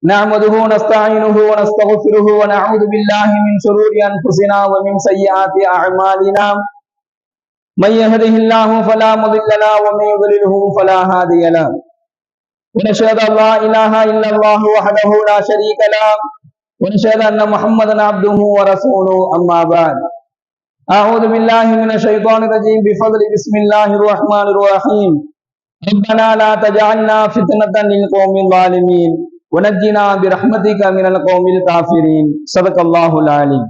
نحمده ونستعينه ونستغفره ونعوذ بالله من شرور أنفسنا ومن سيئات أعمالنا من يهده الله فلا مضل له ومن يضلله فلا هادي له ونشهد أن لا إله إلا الله وحده لا شريك له ونشهد أن محمدا عبده ورسوله أما بعد أعوذ بالله من الشيطان الرجيم بفضل بسم الله الرحمن الرحيم ربنا لا تجعلنا فتنة للقوم الظالمين ونجنا برحمتك من القوم الكافرين صدق الله العليم.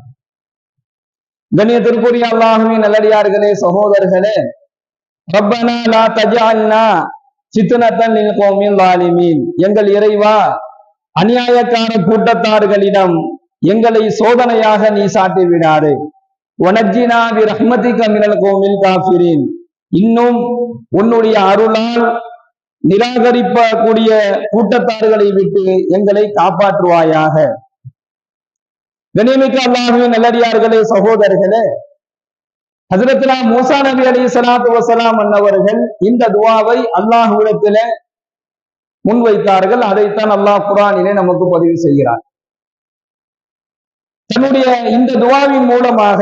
கண்ணியத்திற்குரிய அல்லாஹ்வின் நல்லடியார்களே, சகோதரர்களே, ரப்பனா லா தஜஅல்னா ஃபித்னத்தன் லில் கௌமில் ஸாலிமீன், எங்கள் இறைவா அநியாயக்கார கூட்டத்தார்களிடம் எங்களை சோதனையாக நீ சாட்டி விடாதே. வனஜ்ஜினா பிரஹ்மதிக மினல் கௌமில் காஃபிரீன், இன்னும் உன்னுடைய அருளால் நிராகரிக்கக்கூடிய கூட்டத்தார்களை விட்டு எங்களை காப்பாற்றுவாயாக. கண்ணியமிக்க அல்லாஹ்வின் நல்லடியார்களே, சகோதரர்களே, ஹஜ்ரத்னா மூசா நபி அலைஹிஸ்ஸலாத்து வஸலாம் அன்னவர்கள் இந்த துஆவை அல்லாஹ்விடத்திலே முன்வைத்தார்கள். அதைத்தான் அல்லாஹ் குர்ஆனிலே நமக்கு பதிவு செய்கிறார். தன்னுடைய இந்த துஆவின் மூலமாக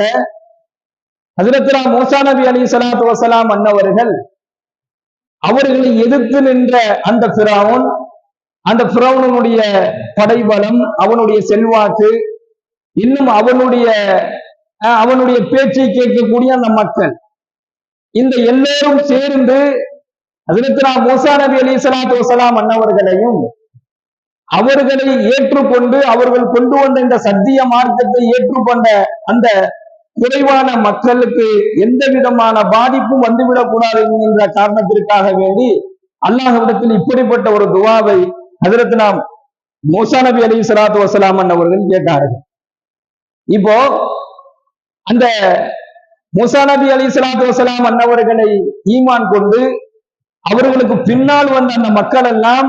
ஹஜ்ரத்னா மூசா நபி அலைஹிஸ்ஸலாத்து வஸலாம் அன்னவர்கள் அவர்களை எதிர்த்து நின்ற அந்த ஃபிரௌனுடைய படைபலம், அவனுடைய செல்வாக்கு, இன்னும் அவனுடைய பேச்சை கேட்கக்கூடிய அந்த மக்கள், இந்த எல்லோரும் சேர்ந்து ஹஜ்ரத்னா மூசா நபி அலைஹிஸ்ஸலாத்து வஸலாம் அன்னவர்களையும் அவர்களை ஏற்றுக்கொண்டு அவர்கள் கொண்டு வந்த இந்த சத்திய மார்க்கத்தை ஏற்றுக்கொண்ட அந்த குறைவான மக்களுக்கு எந்த விதமான பாதிப்பும் வந்துவிடக் கூடாது என்கின்ற காரணத்திற்காக வேண்டி அல்லாஹ்விடத்தில் இப்படிப்பட்ட ஒரு துஆவை ஹஜ்ரத்னா மூசா நபி அலைஹிஸ்ஸலாத்து வஸலாம் அன்னவர்கள் கேட்டார்கள். இப்போ அந்த மூசா நபி அலைஹிஸ்ஸலாத்து வஸலாம் அன்னவர்களை ஈமான் கொண்டு அவர்களுக்கு பின்னால் வந்த அந்த மக்கள் எல்லாம்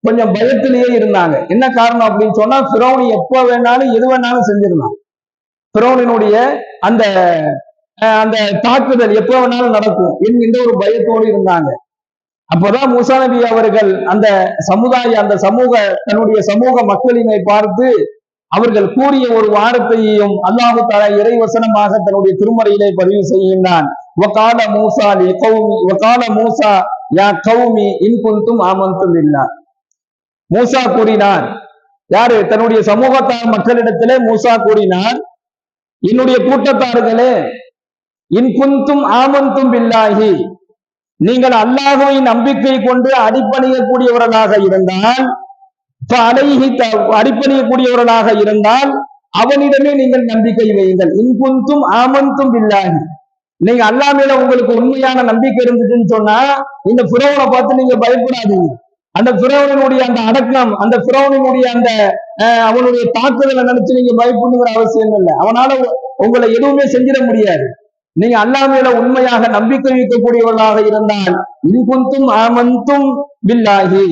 கொஞ்சம் பயத்திலேயே இருந்தாங்க. என்ன காரணம் அப்படின்னு சொன்னா, ஃபிரௌன் எப்ப வேணாலும் எது வேணாலும் செஞ்சிருந்தான். ஃபிரௌனினுடைய அந்த அந்த தாக்குதல் எப்ப வேணாலும் நடக்கும் என்கின்ற ஒரு பயத்தோடு இருந்தாங்க. அப்பதான் மூசா நபி அவர்கள் அந்த தன்னுடைய சமூக மக்களினை பார்த்து அவர்கள் கூறிய ஒரு வார்த்தையையும் அல்லாஹு தஆலா இறைவசனமாக தன்னுடைய திருமறையிலே பதிவு செய்கின்றான். வகால மூசா யா கௌமி இன் குன்தும் ஆமன்தும் பில்லாஹ். மூசா கூறினார், யாரு? தன்னுடைய சமூகத்தார் மக்களிடத்திலே மூசா கூறினார், என்னுடைய கூட்டத்தார்களே, இன் குன்தும் ஆமன்தும் பில்லாஹி, நீங்கள் அல்லாஹ்வை நம்பிக்கை கொண்டு அடிபணியக்கூடியவர்களாக இருந்தால் அவனிடமே நீங்கள் நம்பிக்கை வையுங்கள். இன் குன்தும் ஆமன்தும் பில்லாஹி, நீங்க அல்லாஹ் மேல உங்களுக்கு உண்மையான நம்பிக்கை இருந்துச்சுன்னு சொன்னா இந்த ஃபிரௌனை பார்த்து நீங்க பயப்படாதீங்க. அந்த ஃபிரௌனினுடைய அந்த அடக்கம், அந்த ஃபிரௌனினுடைய அந்த அவனுடைய தாக்குதலை நினைச்சு நீங்க பயப்படுங்கிற அவசியம் இல்லை. அவனால உங்களை எதுவுமே செஞ்சிட முடியாது. நீங்க அல்லாஹ் மேல உண்மையாக நம்பிக்கை வைக்கக்கூடியவர்களாக இருந்தால் இன் குன்தும் ஆமன்தும் பில்லாஹி,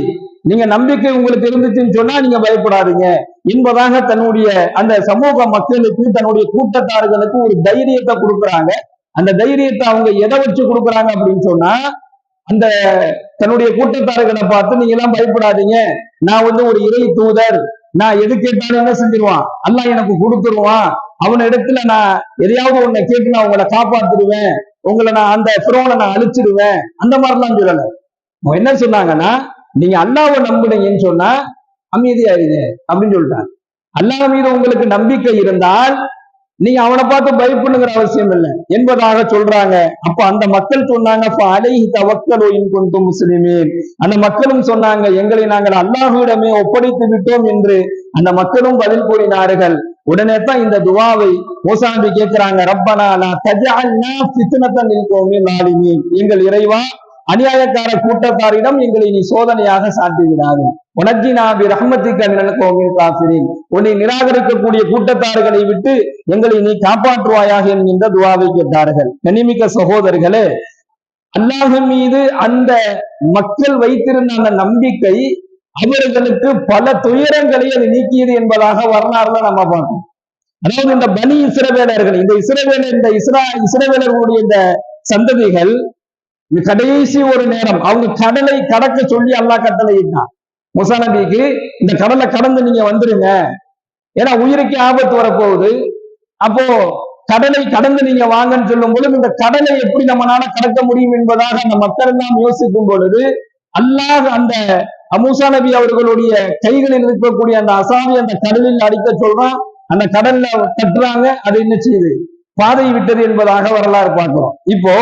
நீங்க நம்பிக்கை உங்களுக்கு இருந்துச்சுன்னு சொன்னா நீங்க பயப்படாதீங்க என்பதாக தன்னுடைய அந்த சமூக மக்களுக்கு, தன்னுடைய கூட்டத்தார்களுக்கு ஒரு தைரியத்தை கொடுக்குறாங்க. அந்த தைரியத்தை அவங்க எதை வச்சு கொடுக்குறாங்க அப்படின்னு சொன்னா, அந்த தன்னுடைய கூட்டத்தார்களை பார்த்து நீங்க எல்லாம் பயப்படாதீங்க, நான் ஒரு இறை தூதர், நான் எது கேட்டாலும் என்ன செஞ்சிருவான், அல்லாஹ் எனக்கு கொடுத்துருவான், அவன் இடத்துல நான் எதையாவது ஒன்ன கேட்டு நான் உங்களை காப்பாத்திடுவேன், உங்களை நான் அந்த ஃபிரௌனை நான் அழிச்சிடுவேன், அந்த மாதிரிலாம் சொல்லல. என்ன சொன்னாங்கன்னா, நீங்க அல்லாஹ்வை நம்புனீங்கன்னு சொன்னா அமைதியாயிருங்க அப்படின்னு சொல்லிட்டாங்க. அல்லாஹ் மீது உங்களுக்கு நம்பிக்கை இருந்தால் நீங்க அவனை பார்த்து பயப்படுங்கிற அவசியம் இல்லை என்பதாக சொல்றாங்க. அப்ப அந்த மக்கள் சொன்னாங்க, அலைஹி தவக்கலு இன் குன்தும் முஸ்லிமீன், அந்த மக்களும் சொன்னாங்க, எங்களை நாங்கள் அல்லாஹ்விடமே ஒப்படைத்து விட்டோம் என்று அந்த மக்களும் பதில் கூறினார்கள். உடனே தான் இந்த துஆவை மூசா நபி கேட்கிறாங்க, ரப்பனா லா தஜஅல்னா ஃபித்னத்தன் லில் கௌமில் ஸாலிமீன், எங்கள் இறைவா அநியாயக்கார கூட்டத்தாரிடம் எங்களை நீ சோதனையாக சாட்டி விடாதே. வனஜ்ஜினா பிரஹ்மதிக மினல் கௌமில் காஃபிரீன், உன்னை நிராகரிக்கக்கூடிய கூட்டத்தார்களை விட்டு எங்களை நீ காப்பாற்றுவாயாக என்கின்ற துஆவை கேட்டார்கள். கண்ணியமிக்க சகோதரர்களே, அல்லாஹ் மீது அந்த மக்கள் வைத்திருந்த அந்த நம்பிக்கை அவர்களுக்கு பல துயரங்களை அது நீக்கியது என்பதாக வரலாறுல நம்ம பார்க்கணும். அதாவது இந்த பனி இஸ்ரவேலர்கள், இந்த இஸ்ரவேலர்களுடைய இந்த சந்ததிகள் கடைசி ஒரு நேரம் அவங்க கடலை கடக்க சொல்லி அல்லாஹ் கட்டளையிட்டான். மூசா நபிக்கு இந்த கடலை கடந்து நீங்க வந்துருங்க, ஏன்னா உயிருக்கு ஆபத்து வரப்போகுது. அப்போ கடலை கடந்து நீங்க வாங்கன்னு சொல்லும் பொழுது இந்த கடலை எப்படி நம்மளால கடக்க முடியும் என்பதாக அந்த மக்கள் எல்லாம் யோசிக்கும் பொழுது அல்லாஹ் அந்த மூசா நபி அவர்களுடைய கைகளில் இருக்கக்கூடிய அந்த அசாவி அந்த கடலில் அடிக்க சொல்றான். அந்த கடல்ல தட்டுறாங்க, அது என்ன செய்யுது, பாதை விட்டது என்பதாக வரலாறு பார்க்கிறோம். இப்போ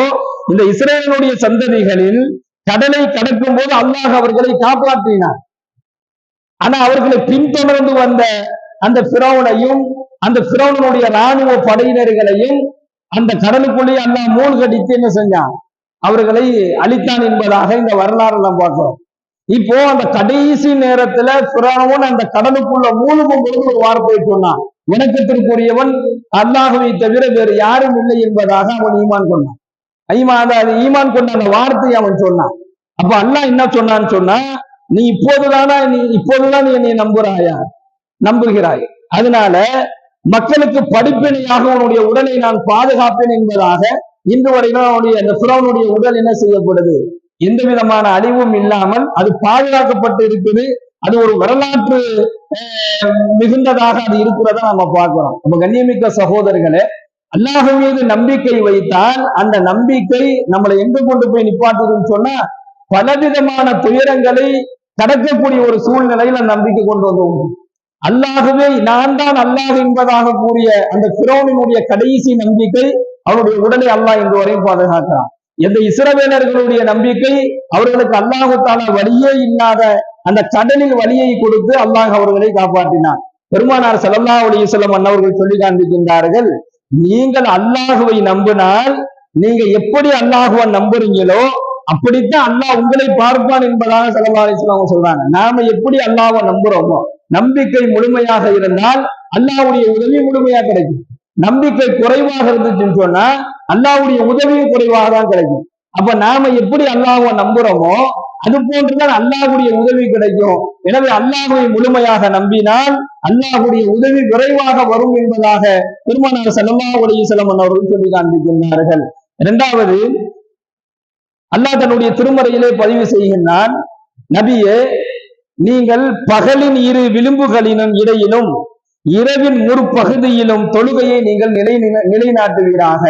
இந்த இஸ்ரேலுடைய சந்ததிகளில் கடலை கடக்கும் போது அல்லாஹ் அவர்களை காப்பாற்றினார். ஆனா அவர்களை பின்தொடர்ந்து வந்த அந்த பிறௌனையும் அந்த பிறௌனுடைய ராணுவ படையினர்களையும் அந்த கடலுக்குள்ளேயே அல்லாஹ் மூழ்கடித்து என்ன செஞ்சான், அவர்களை அழித்தான் என்பதாக இந்த வரலாறு நாம் பார்க்கிறோம். இப்போ அந்த கடைசி நேரத்துல பிறௌன் அந்த கடலுக்குள்ள மூழ்கும் பொழுது ஒரு வார்த்தையை சொன்னான், வணக்கத்திற்குரியவன் அல்லாஹுவை தவிர வேறு யாரும் இல்லை என்பதாக அவன் ஈமான் கொண்டான். ஈமான் கொண்ட அந்த வார்த்தையை அவன் சொன்னான். அப்ப அல்லாஹ் என்ன சொன்னான்னு சொன்னா, நீ இப்போதுதான் என்னை நம்புகிறாய், அதனால மக்களுக்கு படிப்பினையாக உன்னுடைய உடலை நான் பாதுகாப்பேன் என்பதாக இன்று வரையிலும் அவனுடைய அந்த பிறௌனுடைய உடல் என்ன செய்யப்படுது, எந்த விதமான அழிவும் இல்லாமல் அது பாதுகாக்கப்பட்டு இருக்குது. அது ஒரு வரலாற்று மிகுந்ததாக அது இருக்கிறதா நம்ம பார்க்கிறோம். நம்ம கண்ணியமிக்க சகோதரர்களே, அல்லாஹ் மீது நம்பிக்கை வைத்தால் அந்த நம்பிக்கை நம்மளை எங்க கொண்டு போய் நிப்பாட்டுதுன்னு சொன்னா பலவிதமான துயரங்களை கடக்கக்கூடிய ஒரு சூழ்நிலையில நம்பிக்கை கொண்டு வந்தோம். அல்லாகவே நான் தான் அல்லாஹ் என்பதாக கூறிய அந்த பிறௌனினுடைய கடைசி நம்பிக்கை அவருடைய உடலை அல்லாஹ் இன்று வரையும் பாதுகாக்கிறான். எந்த இஸ்ரவேலர்களுடைய நம்பிக்கை அவர்களுக்கு அல்லாஹு தாலா வழியே இல்லாத அந்த கடலில் வழியை கொடுத்து அல்லாஹ் அவர்களை காப்பாற்றினார். பெருமானார் ஸல்லல்லாஹு அலைஹி வஸல்லம் அன்னவர்கள் சொல்லி காண்பிக்கின்றார்கள், நீங்கள் அல்லாஹுவை நம்பினால் நீங்க எப்படி அல்லாஹுவை நம்புறீங்களோ அப்படித்தான் அல்லாஹ் உங்களை பார்ப்பான் என்பதாக ஸல்லல்லாஹு அலைஹி வஸல்லம் சொல்றாங்க. நாம எப்படி அல்லாஹ்வை நம்புறோமோ, நம்பிக்கை முழுமையாக இருந்தால் அல்லாஹ்வுடைய உதவி முழுமையா கிடைக்கும். நம்பிக்கை குறைவாக இருந்துச்சுன்னு சொன்னா அல்லாஹ்வுடைய உதவியும் குறைவாக தான் கிடைக்கும். அப்ப நாம எப்படி அல்லாஹ்வை நம்புறோமோ அது போன்றுதான் அல்லாஹ்வுடைய உதவி கிடைக்கும். எனவே அல்லாஹ்வை முழுமையாக நம்பினால் அல்லாஹ்வுடைய உதவி விரைவாக வரும் என்பதாக பெருமானார் ஸல்லல்லாஹு அலைஹி வஸல்லம் அவர்கள் சொல்லி காண்பிக்கின்றார்கள். இரண்டாவது, அல்லாஹ் தன்னுடைய திருமறையிலே பதிவு செய்கின்றான், நபியே நீங்கள் பகலின் இரு விளிம்புகளிலும் இடையிலும் இரவின் முற்பகுதியிலும் தொழுகையை நீங்கள் நிலைநாட்டுவீராக.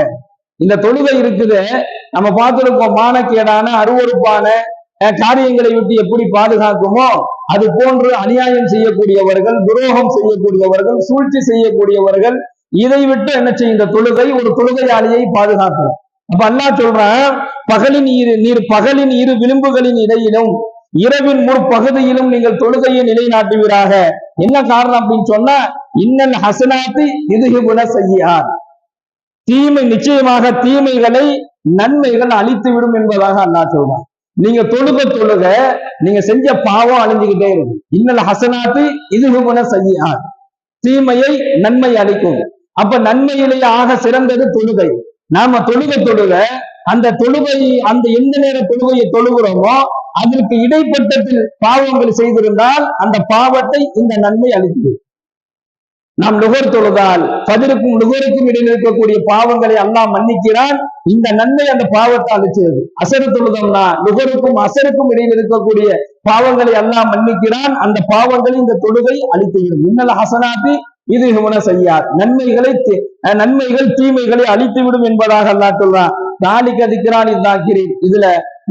இந்த தொழுகை இருக்குது, நம்ம பார்த்திருக்கோம், மானக்கேடான அருவருப்பான காரியங்களை விட்டு எப்படி பாதுகாக்குமோ அது போன்று அநியாயம் செய்யக்கூடியவர்கள், துரோகம் செய்யக்கூடியவர்கள், சூழ்ச்சி செய்யக்கூடியவர்கள், இதை விட்டு என்ன செய்யும், இந்த தொழுகை ஒரு தொழுகையாளியை பாதுகாக்கும். அப்ப அல்லாஹ் சொல்றான், பகலின் இரு விளிம்புகளின் இடையிலும் இரவின் முற்பகுதியிலும் நீங்கள் தொழுகையை நிலைநாட்டுவீராக. என்ன காரணம் அப்படின்னு சொன்னா, இன்னல் ஹசனாத்தி யுத்ஹிபுன ஸய்யிஆத், தீமை நிச்சயமாக தீமைகளை நன்மைகள் அழித்து விடும் என்பதாக அல்லாஹ் சொல்றான். நீங்க தொழுக நீங்க செஞ்ச பாவம் அழிஞ்சுக்கிட்டே இருக்கும். இன்னல் ஹசனாத்தி யுத்ஹிபுன ஸய்யிஆத், தீமையை நன்மை அழிக்கும். அப்ப நன்மையிலேயே ஆக சிறந்தது தொழுகை. நாம தொழுக அந்த தொழுகை, அந்த எந்த நேர தொழுகையை தொழுகிறோமோ அதற்கு இடைப்பட்டத்தில் பாவங்கள் செய்திருந்தால் அந்த பாவத்தை இந்த நன்மை அளிக்கிறது. நாம் நுகர் தொழுதால் ஃபஜ்ருக்கும் நுகருக்கும் இடையில் இருக்கக்கூடிய பாவங்களை அல்லாஹ் மன்னிக்கிறான். இந்த நன்மை அந்த பாவத்தை அழிச்சது. அசரு தொழுதோம்னா நுகருக்கும் அசருக்கும் இடையில் இருக்கக்கூடிய பாவங்களை அல்லாஹ் மன்னிக்கிறான். அந்த பாவங்களை இந்த தொழுகை அழித்துவிடும். இன்னல் ஹசனாத்தி யுத்ஹிபுன ஸய்யிஆத், நன்மைகள் தீமைகளை அழித்துவிடும் என்பதாக அல்லாஹ் சொல்றான். தாலிக திக்ரான் லிதாக்கிரீன், இதுல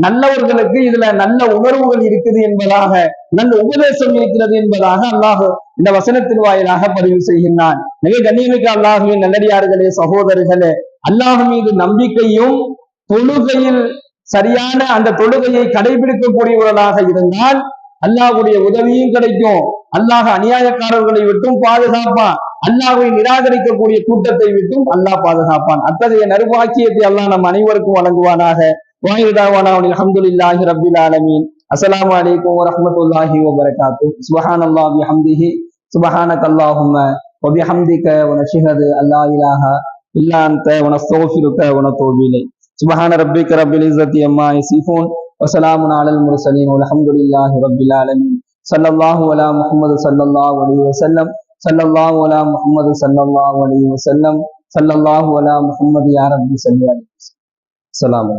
நல்லவர்களுக்கு இதுல நல்ல உணர்வுகள் இருக்குது என்பதாக, நல்ல உபதேசம் இருக்கிறது என்பதாக அல்லாஹ் இந்த வசனத்தின் வாயிலாக பதிவு செய்கின்றான். மிக கண்ணியமிக்க அல்லாஹுவின் நல்லடியார்களே, சகோதரர்களே, அல்லாஹ் மீது நம்பிக்கையும் தொழுகையில் சரியான அந்த தொழுகையை கடைபிடிக்கக்கூடியவர்களாக இருந்தால் அல்லாஹ்வுடைய உதவியும் கிடைக்கும். அல்லாஹ் அநியாயக்காரர்களை விட்டும் பாதுகாப்பான். அல்லாஹ்வை நிராகரிக்கக்கூடிய கூட்டத்தை விட்டும் அல்லாஹ் பாதுகாப்பான். அத்தகைய நறுபாக்கியத்தை அல்லாஹ் நம் அனைவருக்கும் வழங்குவானாக. அல்ஹம்துலில்லாஹி ரப்பில் ஆலமீன். அஸ்ஸலாமு அலைக்கும் வரஹ்மத்துல்லாஹி வபரகாத்துஹு. சுப்ஹானல்லாஹி வபிஹம்திஹி, சுப்ஹானக்கல்லாஹும்ம வபிஹம்திக வனஷ்ஹது அல்லா இலாஹா இல்லா அன்த வனஸ்தக்ஃபிருக வனதூபு இலைக். சுப்ஹான ரப்பிக ரப்பில் இஸ்ஸத்தி அம்மா யசிஃபூன் வஸலாமுன் அலல் முர்ஸலீன் வல்ஹம்துலில்லாஹி ரப்பில் ஆலமீன். ஸல்லல்லாஹு அலா முஹம்மது ஸல்லல்லாஹு அலைஹி வஸல்லம், ஸல்லல்லாஹு அலா முஹம்மது ஸல்லல்லாஹு அலைஹி வஸல்லம், ஸல்லல்லாஹு அலா முஹம்மது யா ரப்பி ஸல்லி அலைஹி வஸல்லம்.